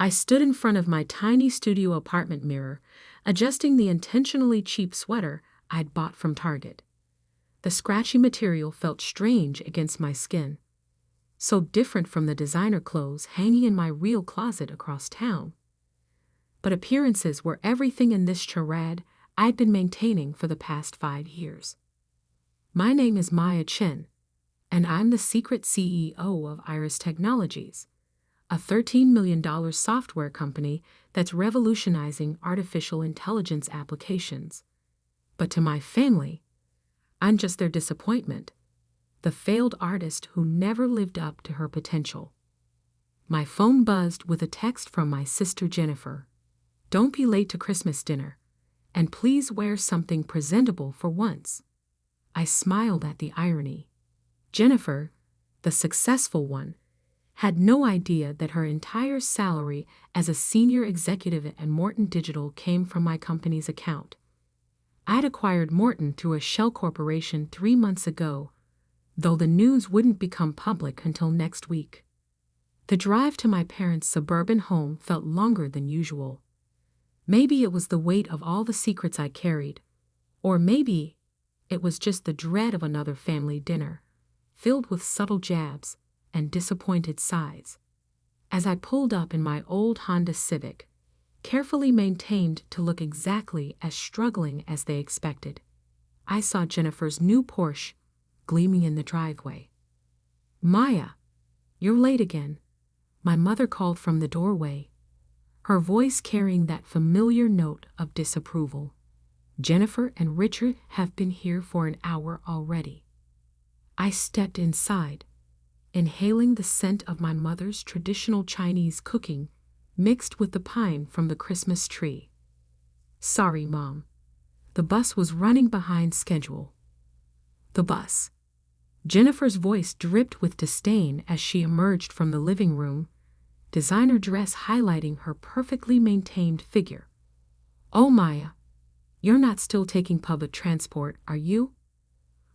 I stood in front of my tiny studio apartment mirror, adjusting the intentionally cheap sweater I'd bought from Target. The scratchy material felt strange against my skin, so different from the designer clothes hanging in my real closet across town. But appearances were everything in this charade I'd been maintaining for the past 5 years. My name is Maya Chen, and I'm the secret CEO of Iris Technologies, a $13 million software company that's revolutionizing artificial intelligence applications. But to my family, I'm just their disappointment, the failed artist who never lived up to her potential. My phone buzzed with a text from my sister Jennifer. "Don't be late to Christmas dinner, and please wear something presentable for once." I smiled at the irony. Jennifer, the successful one, had no idea that her entire salary as a senior executive at Morton Digital came from my company's account. I'd acquired Morton through a shell corporation 3 months ago, though the news wouldn't become public until next week. The drive to my parents' suburban home felt longer than usual. Maybe it was the weight of all the secrets I carried, or maybe it was just the dread of another family dinner, filled with subtle jabs and disappointed sighs. As I pulled up in my old Honda Civic, carefully maintained to look exactly as struggling as they expected, I saw Jennifer's new Porsche gleaming in the driveway. "Maya, you're late again," my mother called from the doorway, her voice carrying that familiar note of disapproval. "Jennifer and Richard have been here for an hour already." I stepped inside, inhaling the scent of my mother's traditional Chinese cooking mixed with the pine from the Christmas tree. "Sorry, Mom. The bus was running behind schedule." The bus. Jennifer's voice dripped with disdain as she emerged from the living room, designer dress highlighting her perfectly maintained figure. "Oh, Maya, you're not still taking public transport, are you?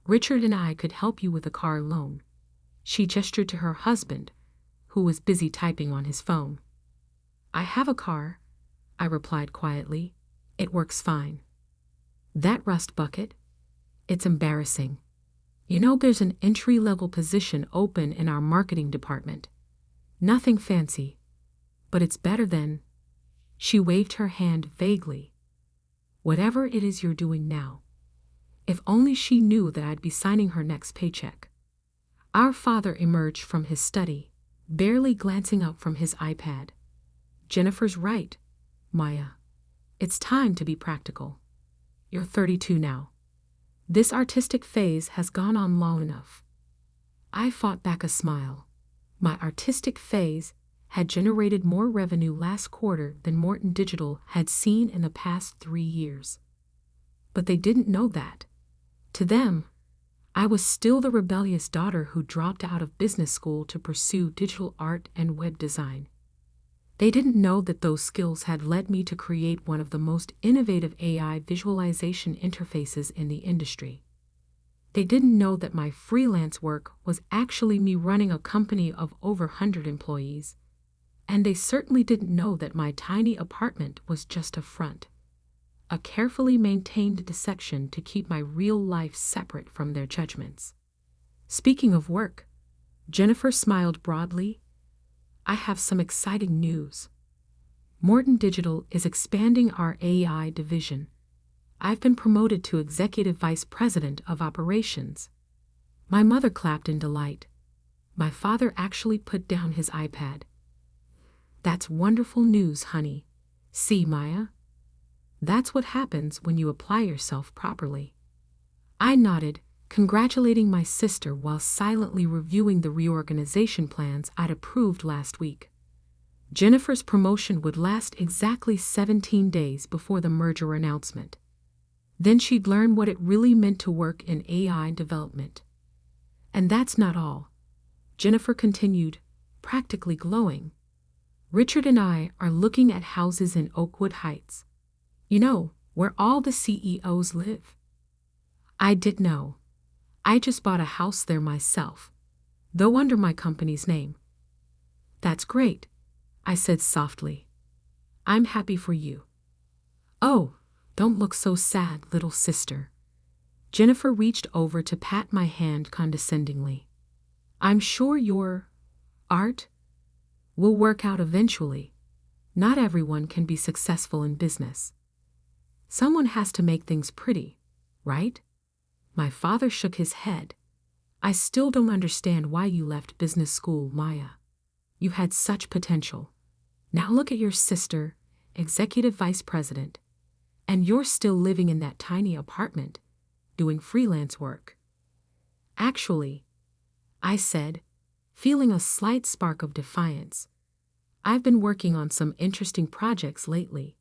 Richard and I could help you with a car loan." She gestured to her husband, who was busy typing on his phone. "I have a car," I replied quietly. "It works fine." "That rust bucket? It's embarrassing. You know, there's an entry-level position open in our marketing department. Nothing fancy, but it's better than—" She waved her hand vaguely. "Whatever it is you're doing now." If only she knew that I'd be signing her next paycheck. Our father emerged from his study, barely glancing up from his iPad. "Jennifer's right, Maya. It's time to be practical. You're 32 now. This artistic phase has gone on long enough." I fought back a smile. My artistic phase had generated more revenue last quarter than Morton Digital had seen in the past 3 years. But they didn't know that. To them, I was still the rebellious daughter who dropped out of business school to pursue digital art and web design. They didn't know that those skills had led me to create one of the most innovative AI visualization interfaces in the industry. They didn't know that my freelance work was actually me running a company of over 100 employees. And they certainly didn't know that my tiny apartment was just a front, a carefully maintained deception to keep my real life separate from their judgments. Speaking of work, Jennifer smiled broadly. "I have some exciting news. Morton Digital is expanding our AI division. I've been promoted to Executive Vice President of Operations." My mother clapped in delight. My father actually put down his iPad. "That's wonderful news, honey. See, Maya? That's what happens when you apply yourself properly." I nodded, congratulating my sister while silently reviewing the reorganization plans I'd approved last week. Jennifer's promotion would last exactly 17 days before the merger announcement. Then she'd learn what it really meant to work in AI development. And that's not all. Jennifer continued, practically glowing. "Richard and I are looking at houses in Oakwood Heights. You know, where all the CEOs live." I did know. I just bought a house there myself, though under my company's name. "That's great," I said softly. I'm happy for you. Oh, don't look so sad, little sister. Jennifer reached over to pat my hand condescendingly. I'm sure your art will work out eventually. Not everyone can be successful in business. Someone has to make things pretty, right? My father shook his head. I still don't understand why you left business school, Maya. You had such potential. Now look at your sister, executive vice president, and you're still living in that tiny apartment, doing freelance work. Actually, I said, feeling a slight spark of defiance, I've been working on some interesting projects lately.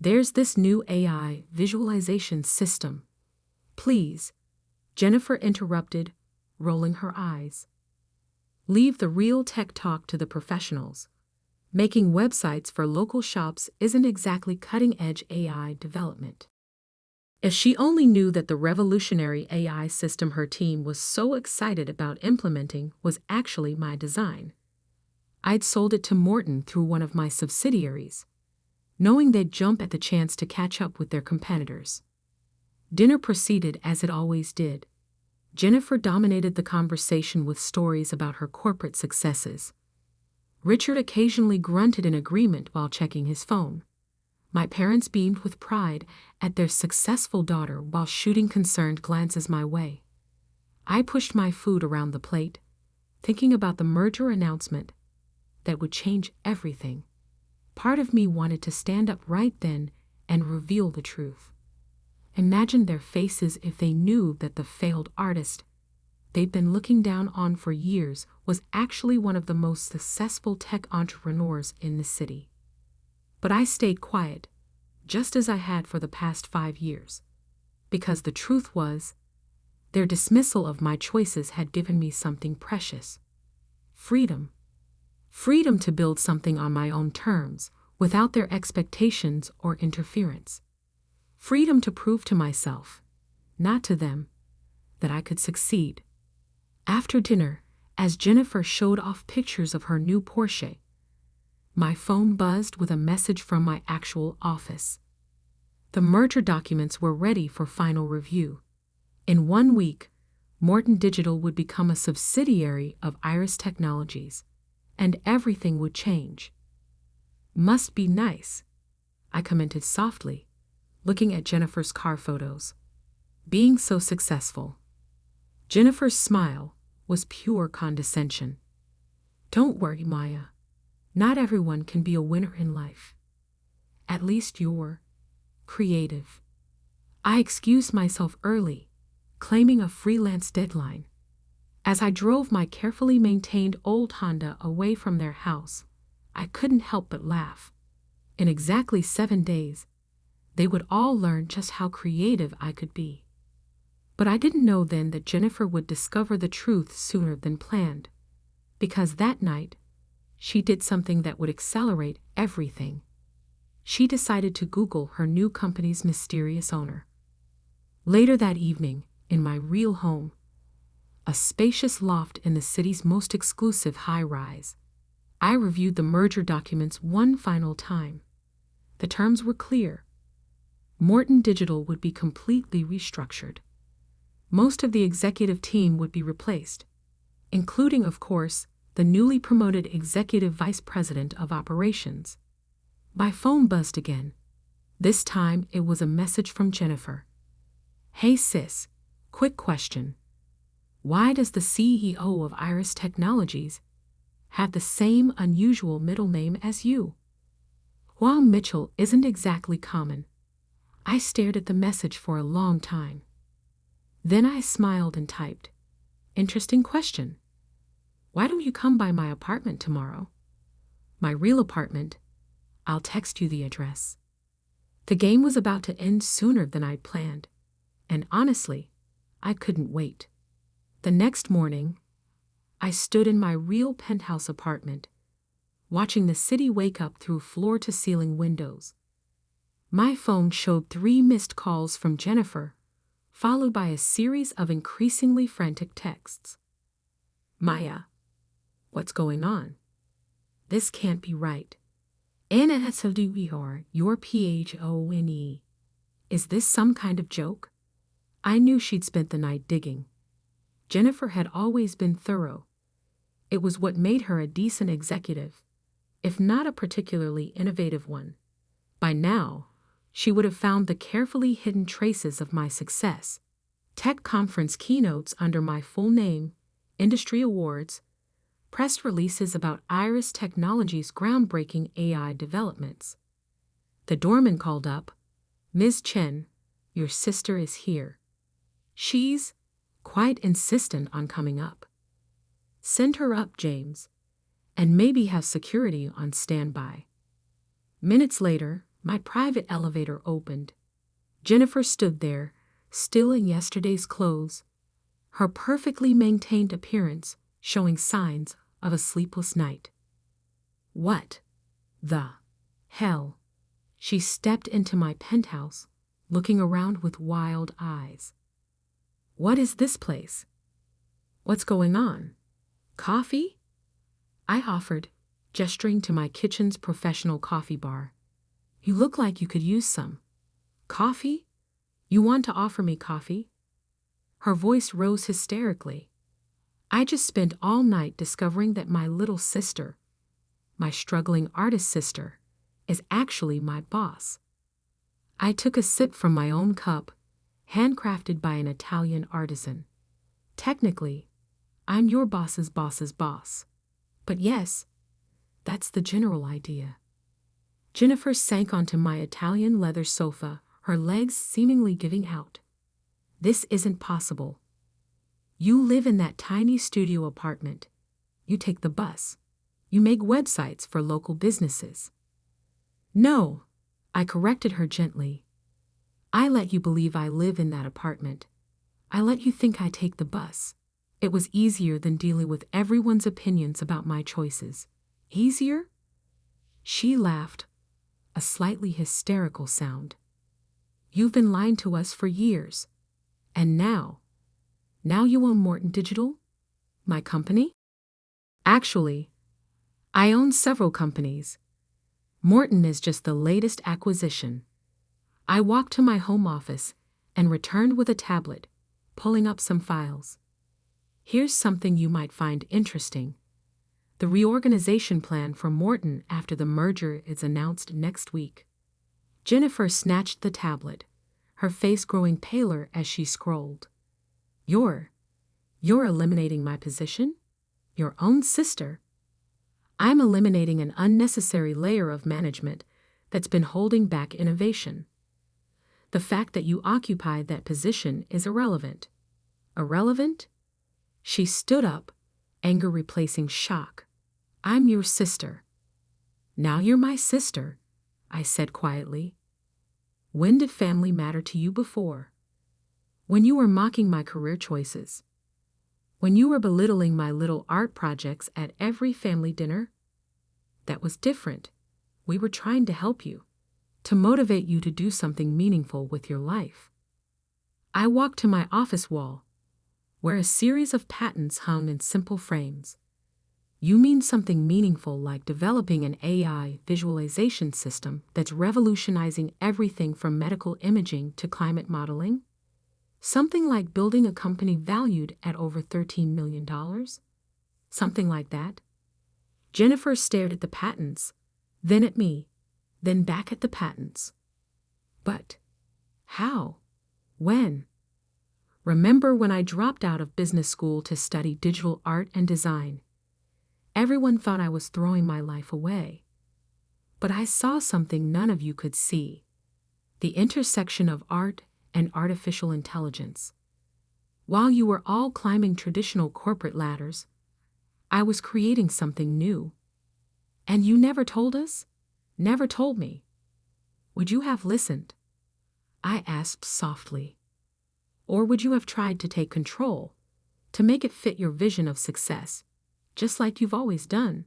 There's this new AI visualization system. Please, Jennifer interrupted, rolling her eyes. Leave the real tech talk to the professionals. Making websites for local shops isn't exactly cutting-edge AI development. If she only knew that the revolutionary AI system her team was so excited about implementing was actually my design. I'd sold it to Morton through one of my subsidiaries, knowing they'd jump at the chance to catch up with their competitors. Dinner proceeded as it always did. Jennifer dominated the conversation with stories about her corporate successes. Richard occasionally grunted in agreement while checking his phone. My parents beamed with pride at their successful daughter while shooting concerned glances my way. I pushed my food around the plate, thinking about the merger announcement that would change everything. Part of me wanted to stand up right then and reveal the truth. Imagine their faces if they knew that the failed artist they'd been looking down on for years was actually one of the most successful tech entrepreneurs in the city. But I stayed quiet, just as I had for the past 5 years, because the truth was, their dismissal of my choices had given me something precious. Freedom. Freedom to build something on my own terms, without their expectations or interference. Freedom to prove to myself, not to them, that I could succeed. After dinner, as Jennifer showed off pictures of her new Porsche, my phone buzzed with a message from my actual office. The merger documents were ready for final review. In 1 week, Morton Digital would become a subsidiary of Iris Technologies, and everything would change. Must be nice, I commented softly, looking at Jennifer's car photos. Being so successful. Jennifer's smile was pure condescension. Don't worry, Maya. Not everyone can be a winner in life. At least you're creative. I excused myself early, claiming a freelance deadline. As I drove my carefully maintained old Honda away from their house, I couldn't help but laugh. In exactly 7 days, they would all learn just how creative I could be. But I didn't know then that Jennifer would discover the truth sooner than planned, because that night, she did something that would accelerate everything. She decided to Google her new company's mysterious owner. Later that evening, in my real home, a spacious loft in the city's most exclusive high-rise, I reviewed the merger documents one final time. The terms were clear. Morton Digital would be completely restructured. Most of the executive team would be replaced, including, of course, the newly promoted Executive Vice President of Operations. My phone buzzed again. This time it was a message from Jennifer. Hey sis, quick question. Why does the CEO of Iris Technologies have the same unusual middle name as you? While Mitchell isn't exactly common, I stared at the message for a long time. Then I smiled and typed, Interesting question. Why don't you come by my apartment tomorrow? My real apartment. I'll text you the address. The game was about to end sooner than I'd planned, and honestly, I couldn't wait. The next morning, I stood in my real penthouse apartment, watching the city wake up through floor-to-ceiling windows. My phone showed 3 missed calls from Jennifer, followed by a series of increasingly frantic texts. Maya, what's going on? This can't be right. Anna Hesselduihor, your PHONE. Is this some kind of joke? I knew she'd spent the night digging. Jennifer had always been thorough. It was what made her a decent executive, if not a particularly innovative one. By now, she would have found the carefully hidden traces of my success. Tech conference keynotes under my full name, industry awards, press releases about Iris Technologies' groundbreaking AI developments. The doorman called up, "Ms. Chen, your sister is here. She's quite insistent on coming up. Send her up, James, and maybe have security on standby." Minutes later, my private elevator opened. Jennifer stood there, still in yesterday's clothes, her perfectly maintained appearance showing signs of a sleepless night. What the hell? She stepped into my penthouse, looking around with wild eyes. What is this place? What's going on? Coffee? I offered, gesturing to my kitchen's professional coffee bar. You look like you could use some. Coffee? You want to offer me coffee? Her voice rose hysterically. I just spent all night discovering that my little sister, my struggling artist sister, is actually my boss. I took a sip from my own cup, handcrafted by an Italian artisan. Technically, I'm your boss's boss. But yes, that's the general idea. Jennifer sank onto my Italian leather sofa, her legs seemingly giving out. This isn't possible. You live in that tiny studio apartment. You take the bus. You make websites for local businesses. No, I corrected her gently. I let you believe I live in that apartment. I let you think I take the bus. It was easier than dealing with everyone's opinions about my choices. Easier? She laughed, a slightly hysterical sound. You've been lying to us for years. And now you own Morton Digital? My company? Actually, I own several companies. Morton is just the latest acquisition. I walked to my home office and returned with a tablet, pulling up some files. Here's something you might find interesting. The reorganization plan for Morton after the merger is announced next week. Jennifer snatched the tablet, her face growing paler as she scrolled. You're eliminating my position? Your own sister? I'm eliminating an unnecessary layer of management that's been holding back innovation. The fact that you occupied that position is irrelevant. Irrelevant? She stood up, anger replacing shock. I'm your sister. Now you're my sister, I said quietly. When did family matter to you before? When you were mocking my career choices? When you were belittling my little art projects at every family dinner? That was different. We were trying to help you, to motivate you to do something meaningful with your life. I walked to my office wall, where a series of patents hung in simple frames. You mean something meaningful like developing an AI visualization system that's revolutionizing everything from medical imaging to climate modeling? Something like building a company valued at over $13 million? Something like that? Jennifer stared at the patents, then at me, then back at the patents. But how? When? Remember when I dropped out of business school to study digital art and design? Everyone thought I was throwing my life away. But I saw something none of you could see: the intersection of art and artificial intelligence. While you were all climbing traditional corporate ladders, I was creating something new. And you never told us? Never told me. Would you have listened? I asked softly. Or would you have tried to take control, to make it fit your vision of success, just like you've always done?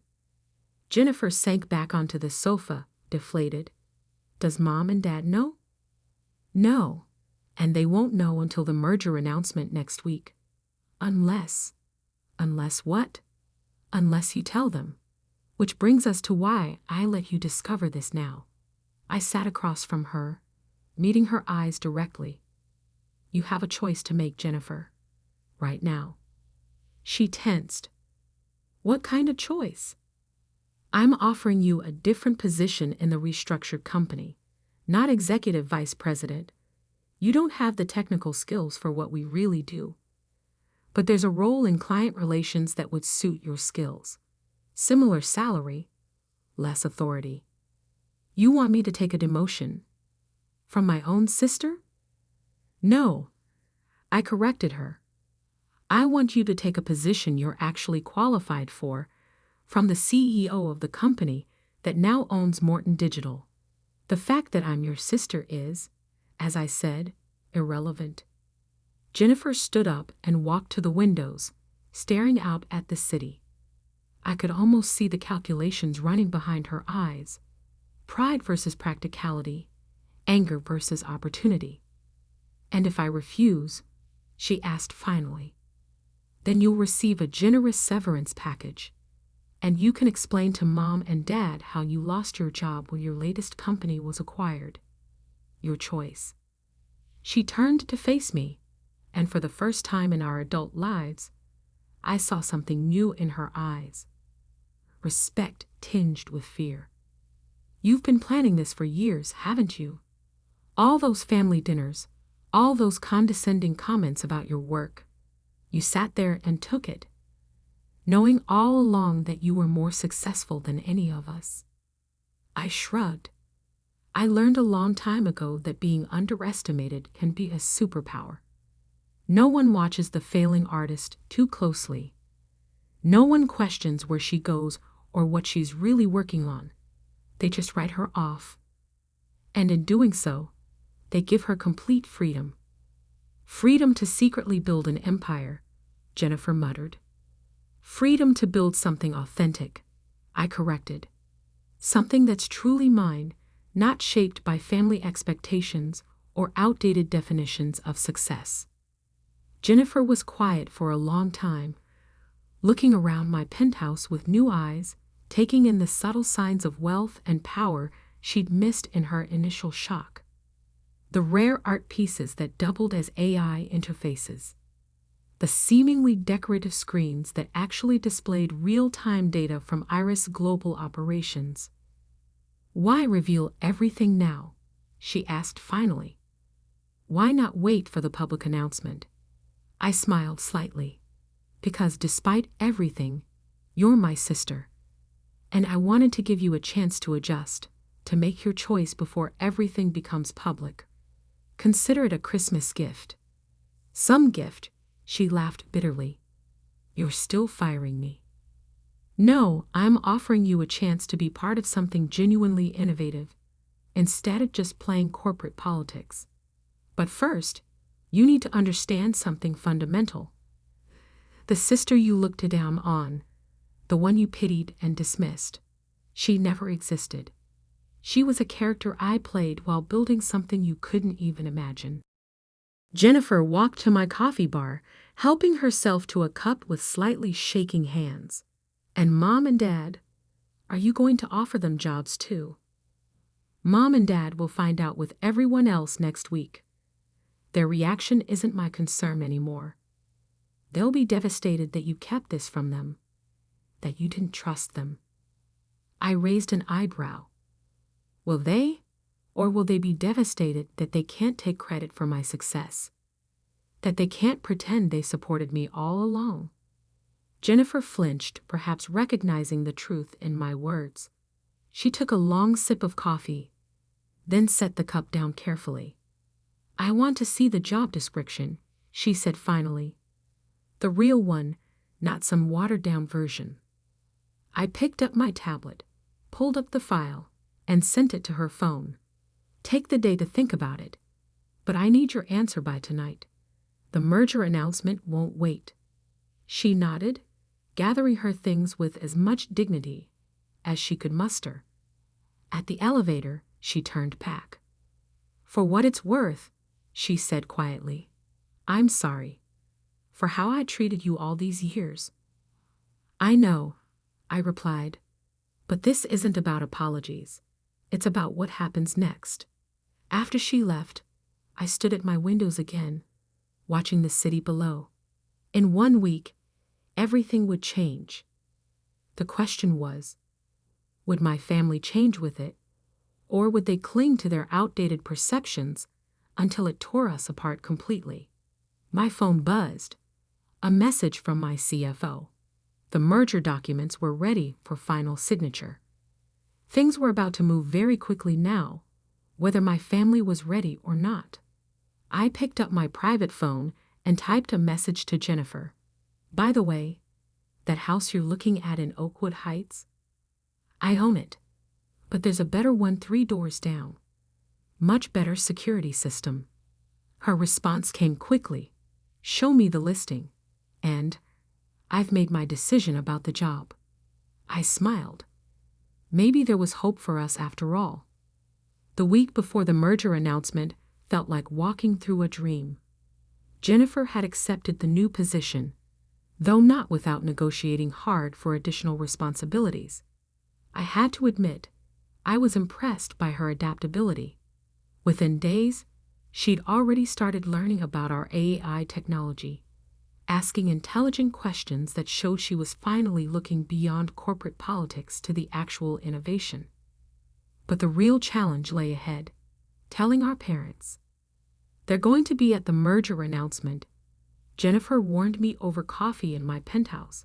Jennifer sank back onto the sofa, deflated. Does Mom and Dad know? No, and they won't know until the merger announcement next week. Unless what? Unless you tell them. Which brings us to why I let you discover this now. I sat across from her, meeting her eyes directly. You have a choice to make, Jennifer. Right now. She tensed. What kind of choice? I'm offering you a different position in the restructured company, not executive vice president. You don't have the technical skills for what we really do. But there's a role in client relations that would suit your skills. Similar salary, less authority. You want me to take a demotion? From my own sister? No. I corrected her. I want you to take a position you're actually qualified for from the CEO of the company that now owns Morton Digital. The fact that I'm your sister is, as I said, irrelevant. Jennifer stood up and walked to the windows, staring out at the city. I could almost see the calculations running behind her eyes. Pride versus practicality, anger versus opportunity. And if I refuse, she asked finally, then you'll receive a generous severance package, and you can explain to Mom and Dad how you lost your job when your latest company was acquired. Your choice. She turned to face me, and for the first time in our adult lives, I saw something new in her eyes. Respect tinged with fear. You've been planning this for years, haven't you? All those family dinners, all those condescending comments about your work. You sat there and took it, knowing all along that you were more successful than any of us. I shrugged. I learned a long time ago that being underestimated can be a superpower. No one watches the failing artist too closely. No one questions where she goes or what she's really working on. They just write her off. And in doing so, they give her complete freedom. Freedom to secretly build an empire, Jennifer muttered. Freedom to build something authentic, I corrected. Something that's truly mine, not shaped by family expectations or outdated definitions of success. Jennifer was quiet for a long time, looking around my penthouse with new eyes, taking in the subtle signs of wealth and power she'd missed in her initial shock. The rare art pieces that doubled as AI interfaces. The seemingly decorative screens that actually displayed real-time data from Iris Global Operations. Why reveal everything now? She asked finally. Why not wait for the public announcement? I smiled slightly. Because despite everything, you're my sister. And I wanted to give you a chance to adjust, to make your choice before everything becomes public. Consider it a Christmas gift. Some gift, she laughed bitterly. You're still firing me. No, I'm offering you a chance to be part of something genuinely innovative, instead of just playing corporate politics. But first, you need to understand something fundamental. The sister you looked down on, the one you pitied and dismissed, she never existed. She was a character I played while building something you couldn't even imagine. Jennifer walked to my coffee bar, helping herself to a cup with slightly shaking hands. And Mom and Dad, are you going to offer them jobs too? Mom and Dad will find out with everyone else next week. Their reaction isn't my concern anymore. They'll be devastated that you kept this from them, that you didn't trust them. I raised an eyebrow. Will they, or will they be devastated that they can't take credit for my success? That they can't pretend they supported me all along? Jennifer flinched, perhaps recognizing the truth in my words. She took a long sip of coffee, then set the cup down carefully. I want to see the job description, she said finally. The real one, not some watered-down version. I picked up my tablet, pulled up the file, and sent it to her phone. Take the day to think about it, but I need your answer by tonight. The merger announcement won't wait. She nodded, gathering her things with as much dignity as she could muster. At the elevator, she turned back. For what it's worth, she said quietly, I'm sorry for how I treated you all these years. I know, I replied. But this isn't about apologies. It's about what happens next. After she left, I stood at my windows again, watching the city below. In 1 week, everything would change. The question was, would my family change with it, or would they cling to their outdated perceptions until it tore us apart completely? My phone buzzed. A message from my CFO. The merger documents were ready for final signature. Things were about to move very quickly now, whether my family was ready or not. I picked up my private phone and typed a message to Jennifer. By the way, that house you're looking at in Oakwood Heights? I own it, but there's a better one 3 doors down. Much better security system. Her response came quickly. Show me the listing. And I've made my decision about the job. I smiled. Maybe there was hope for us after all. The week before the merger announcement felt like walking through a dream. Jennifer had accepted the new position, though not without negotiating hard for additional responsibilities. I had to admit, I was impressed by her adaptability. Within days, she'd already started learning about our AI technology, asking intelligent questions that showed she was finally looking beyond corporate politics to the actual innovation. But the real challenge lay ahead, telling our parents. They're going to be at the merger announcement. Jennifer warned me over coffee in my penthouse.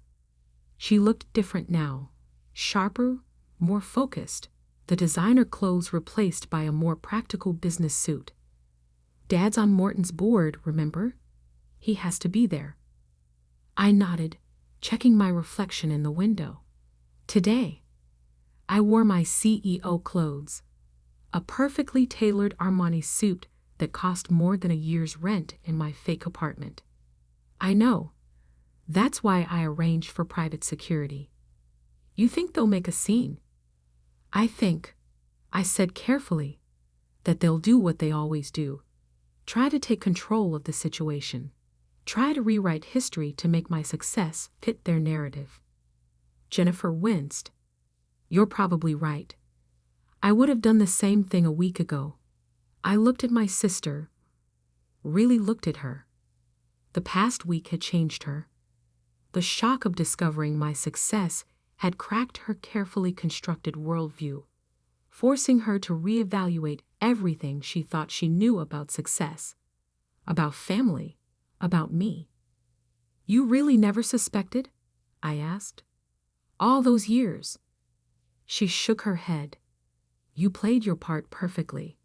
She looked different now, sharper, more focused, the designer clothes replaced by a more practical business suit. Dad's on Morton's board, remember? He has to be there. I nodded, checking my reflection in the window. Today, I wore my CEO clothes, a perfectly tailored Armani suit that cost more than a year's rent in my fake apartment. I know. That's why I arranged for private security. You think they'll make a scene? I think, I said carefully, that they'll do what they always do. Try to take control of the situation. Try to rewrite history to make my success fit their narrative. Jennifer winced. You're probably right. I would have done the same thing a week ago. I looked at my sister, really looked at her. The past week had changed her. The shock of discovering my success had cracked her carefully constructed worldview, forcing her to reevaluate everything she thought she knew about success, about family, about me. You really never suspected? I asked. All those years. She shook her head. You played your part perfectly.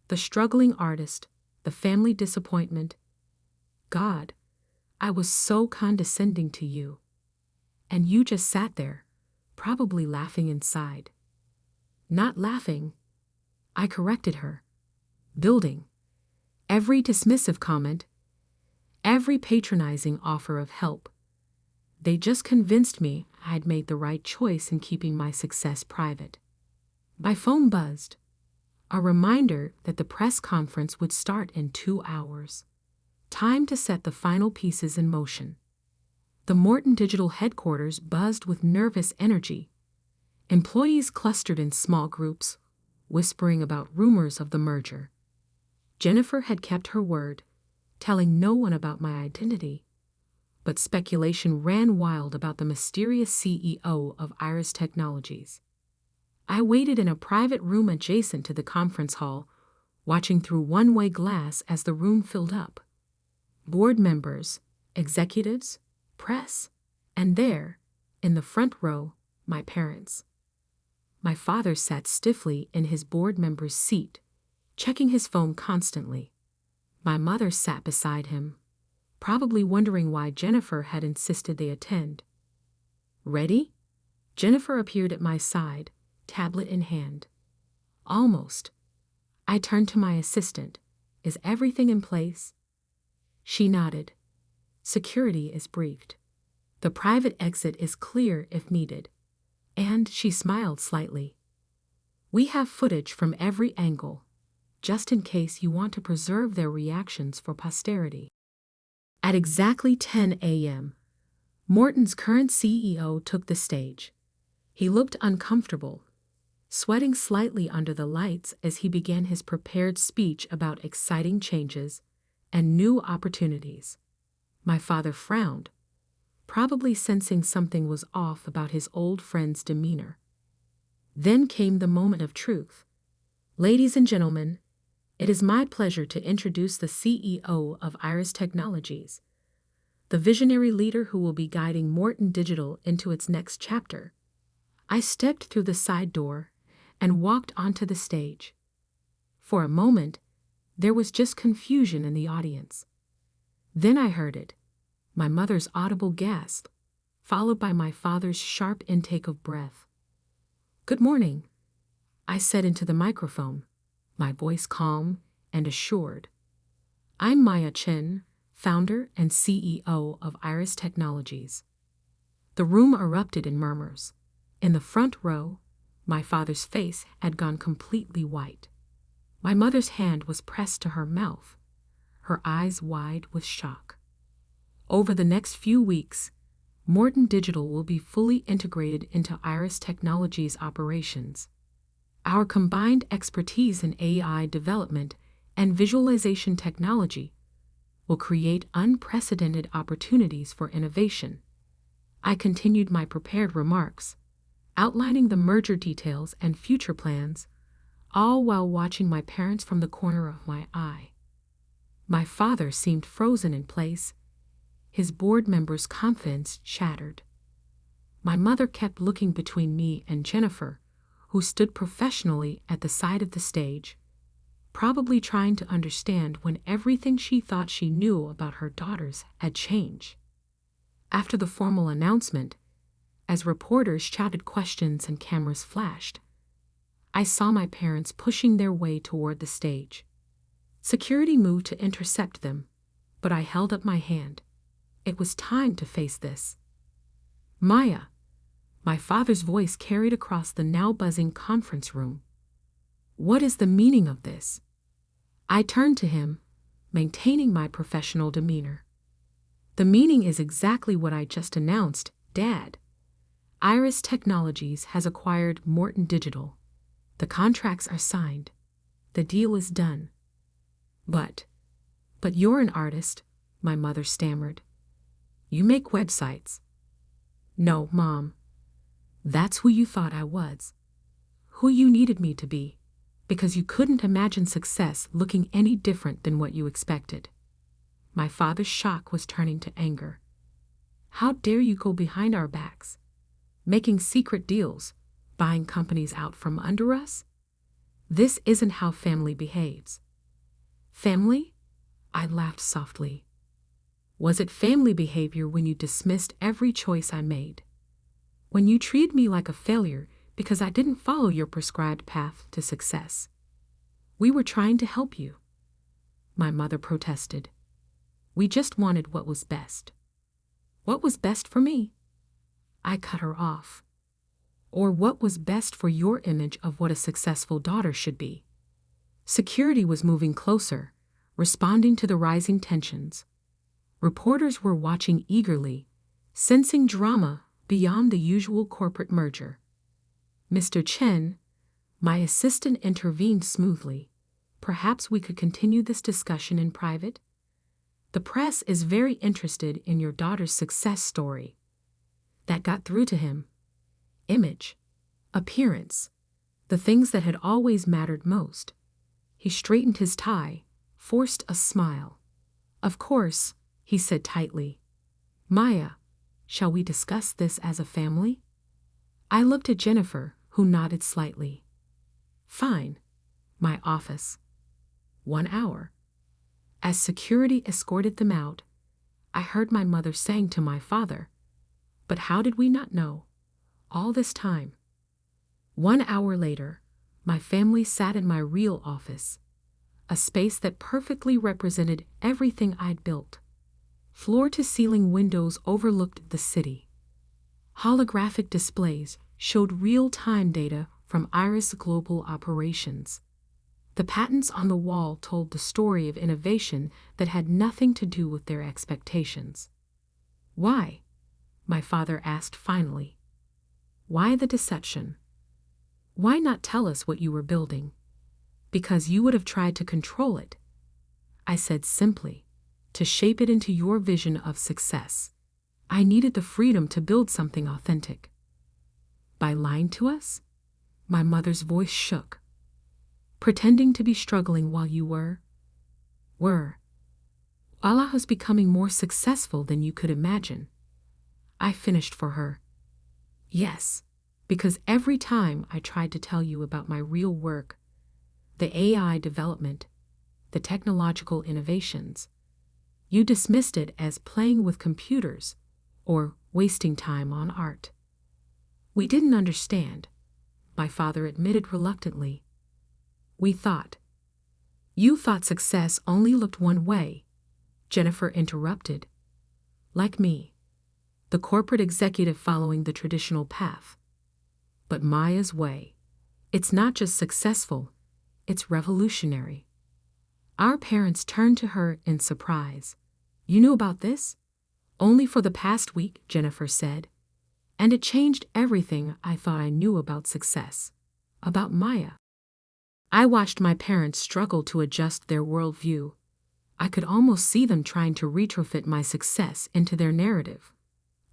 The struggling artist, the family disappointment. God, I was so condescending to you. And you just sat there, probably laughing inside. Not laughing. I corrected her. Building. Every dismissive comment, every patronizing offer of help. They just convinced me I'd made the right choice in keeping my success private. My phone buzzed. A reminder that the press conference would start in 2 hours. Time to set the final pieces in motion. The Morton Digital headquarters buzzed with nervous energy. Employees clustered in small groups, whispering about rumors of the merger. Jennifer had kept her word, telling no one about my identity. But speculation ran wild about the mysterious CEO of Iris Technologies. I waited in a private room adjacent to the conference hall, watching through one-way glass as the room filled up. Board members, executives, press, and there, in the front row, my parents. My father sat stiffly in his board member's seat, checking his phone constantly. My mother sat beside him, probably wondering why Jennifer had insisted they attend. Ready? Jennifer appeared at my side, tablet in hand. Almost. I turned to my assistant. Is everything in place? She nodded. Security is briefed. The private exit is clear if needed. And she smiled slightly. We have footage from every angle, just in case you want to preserve their reactions for posterity. At exactly 10 a.m., Morton's current CEO took the stage. He looked uncomfortable, sweating slightly under the lights as he began his prepared speech about exciting changes and new opportunities. My father frowned, probably sensing something was off about his old friend's demeanor. Then came the moment of truth. Ladies and gentlemen, it is my pleasure to introduce the CEO of Iris Technologies, the visionary leader who will be guiding Morton Digital into its next chapter. I stepped through the side door and walked onto the stage. For a moment, there was just confusion in the audience. Then I heard it, my mother's audible gasp, followed by my father's sharp intake of breath. "Good morning," I said into the microphone, my voice calm and assured. "I'm Maya Chen, founder and CEO of Iris Technologies." The room erupted in murmurs. In the front row, my father's face had gone completely white. My mother's hand was pressed to her mouth, her eyes wide with shock. Over the next few weeks, Morton Digital will be fully integrated into Iris Technologies operations. Our combined expertise in AI development and visualization technology will create unprecedented opportunities for innovation. I continued my prepared remarks, outlining the merger details and future plans, all while watching my parents from the corner of my eye. My father seemed frozen in place, his board members' confidence shattered. My mother kept looking between me and Jennifer, who stood professionally at the side of the stage, probably trying to understand when everything she thought she knew about her daughters had changed. After the formal announcement, as reporters shouted questions and cameras flashed, I saw my parents pushing their way toward the stage. Security moved to intercept them, but I held up my hand. It was time to face this. "Maya," my father's voice carried across the now buzzing conference room. "What is the meaning of this?" I turned to him, maintaining my professional demeanor. "The meaning is exactly what I just announced, Dad. Iris Technologies has acquired Morton Digital. The contracts are signed. The deal is done." But you're an artist," my mother stammered. "You make websites." "No, Mom. That's who you thought I was. Who you needed me to be, because you couldn't imagine success looking any different than what you expected." My father's shock was turning to anger. "How dare you go behind our backs, making secret deals, buying companies out from under us? This isn't how family behaves." "Family?" I laughed softly. "Was it family behavior when you dismissed every choice I made? When you treated me like a failure because I didn't follow your prescribed path to success? We were trying to help you," my mother protested. "We just wanted what was best." "What was best for me?" I cut her off. "Or what was best for your image of what a successful daughter should be?" Security was moving closer, responding to the rising tensions. Reporters were watching eagerly, sensing drama beyond the usual corporate merger. "Mr. Chen," my assistant intervened smoothly, "perhaps we could continue this discussion in private? The press is very interested in your daughter's success story." That got through to him. Image, appearance, the things that had always mattered most. He straightened his tie, forced a smile. "Of course," he said tightly. "Maya, shall we discuss this as a family?" I looked at Jennifer, who nodded slightly. "Fine." My office. 1 hour. As security escorted them out, I heard my mother saying to my father, "But how did we not know? All this time." 1 hour later, my family sat in my real office, a space that perfectly represented everything I'd built. Floor-to-ceiling windows overlooked the city. Holographic displays showed real-time data from Iris Global Operations. The patents on the wall told the story of innovation that had nothing to do with their expectations. "Why?" my father asked finally. Why the deception? Why not tell us what you were building? Because you would have tried to control it. I said simply, to shape it into your vision of success. I needed the freedom to build something authentic. By lying to us? My mother's voice shook. Pretending to be struggling while you were. Allah was becoming more successful than you could imagine. I finished for her. Yes, because every time I tried to tell you about my real work, the AI development, the technological innovations, you dismissed it as playing with computers or wasting time on art. We didn't understand, my father admitted reluctantly. You thought success only looked one way, Jennifer interrupted. Like me, the corporate executive following the traditional path. But Maya's way, it's not just successful, it's revolutionary. Our parents turned to her in surprise. You knew about this? Only for the past week, Jennifer said. And it changed everything I thought I knew about success, about Maya. I watched my parents struggle to adjust their worldview. I could almost see them trying to retrofit my success into their narrative.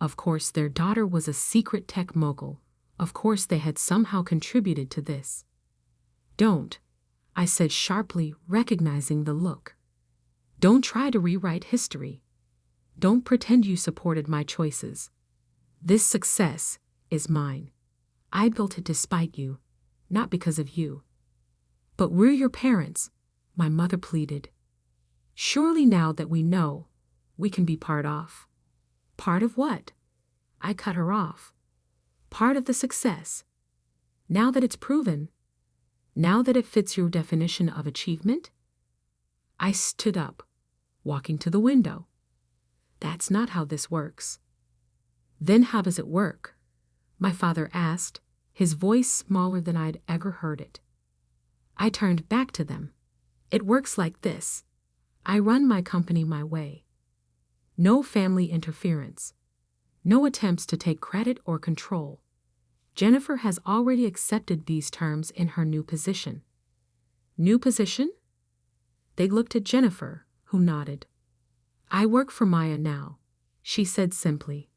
Of course, their daughter was a secret tech mogul. Of course, they had somehow contributed to this. Don't, I said sharply, recognizing the look. Don't try to rewrite history. Don't pretend you supported my choices. This success is mine. I built it despite you, not because of you. But we're your parents, my mother pleaded. Surely now that we know, we can be part of. Part of what? I cut her off. Part of the success. Now that it's proven, now that it fits your definition of achievement? I stood up, walking to the window. That's not how this works. Then how does it work? My father asked, his voice smaller than I'd ever heard it. I turned back to them. It works like this. I run my company my way. No family interference. No attempts to take credit or control. Jennifer has already accepted these terms in her new position. New position? They looked at Jennifer, who nodded. I work for Maya now, she said simply,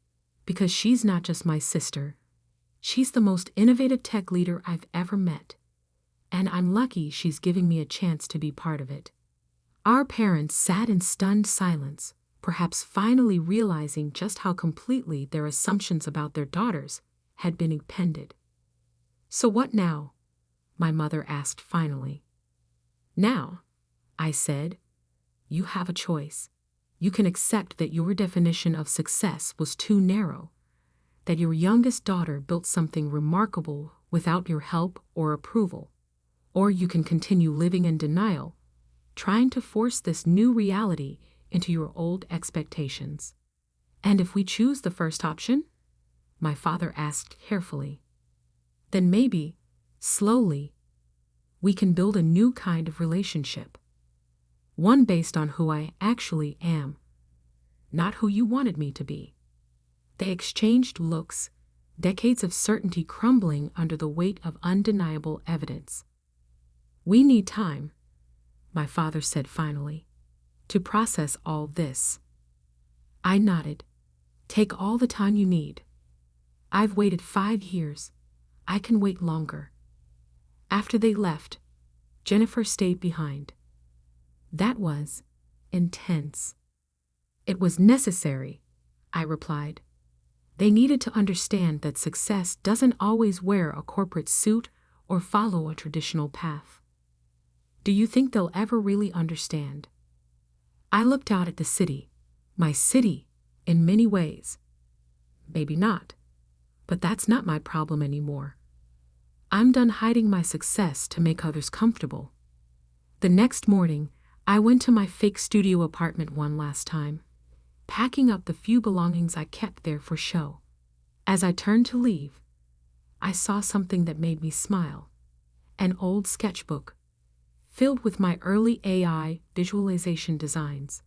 because she's not just my sister. She's the most innovative tech leader I've ever met. And I'm lucky she's giving me a chance to be part of it. Our parents sat in stunned silence, perhaps finally realizing just how completely their assumptions about their daughters had been upended. So what now? My mother asked finally. Now, I said, you have a choice. You can accept that your definition of success was too narrow, that your youngest daughter built something remarkable without your help or approval. Or you can continue living in denial, trying to force this new reality into your old expectations. And if we choose the first option? My father asked carefully. Then maybe, slowly, we can build a new kind of relationship. One based on who I actually am, not who you wanted me to be. They exchanged looks, decades of certainty crumbling under the weight of undeniable evidence. We need time, my father said finally, to process all this. I nodded. Take all the time you need. I've waited 5 years. I can wait longer. After they left, Jennifer stayed behind. That was intense. It was necessary, I replied. They needed to understand that success doesn't always wear a corporate suit or follow a traditional path. Do you think they'll ever really understand? I looked out at the city, my city, in many ways. Maybe not, but that's not my problem anymore. I'm done hiding my success to make others comfortable. The next morning, I went to my fake studio apartment one last time, packing up the few belongings I kept there for show. As I turned to leave, I saw something that made me smile. An old sketchbook, filled with my early AI visualization designs.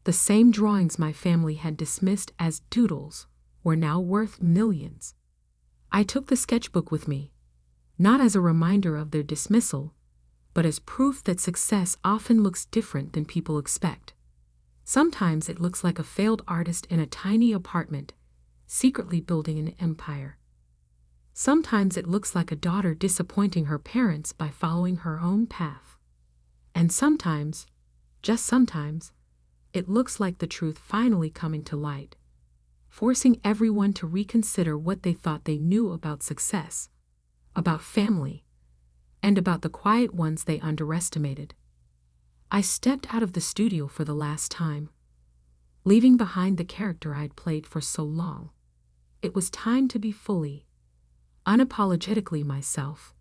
The same drawings my family had dismissed as doodles were now worth millions. I took the sketchbook with me, not as a reminder of their dismissal, but as proof that success often looks different than people expect. Sometimes it looks like a failed artist in a tiny apartment, secretly building an empire. Sometimes it looks like a daughter disappointing her parents by following her own path. And sometimes, just sometimes, it looks like the truth finally coming to light, forcing everyone to reconsider what they thought they knew about success, about family, and about the quiet ones they underestimated. I stepped out of the studio for the last time, leaving behind the character I'd played for so long. It was time to be fully, unapologetically myself,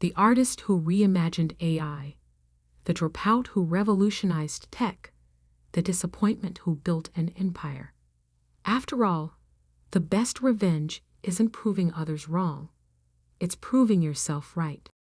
the artist who reimagined AI, the dropout who revolutionized tech, the disappointment who built an empire. After all, the best revenge isn't proving others wrong, it's proving yourself right.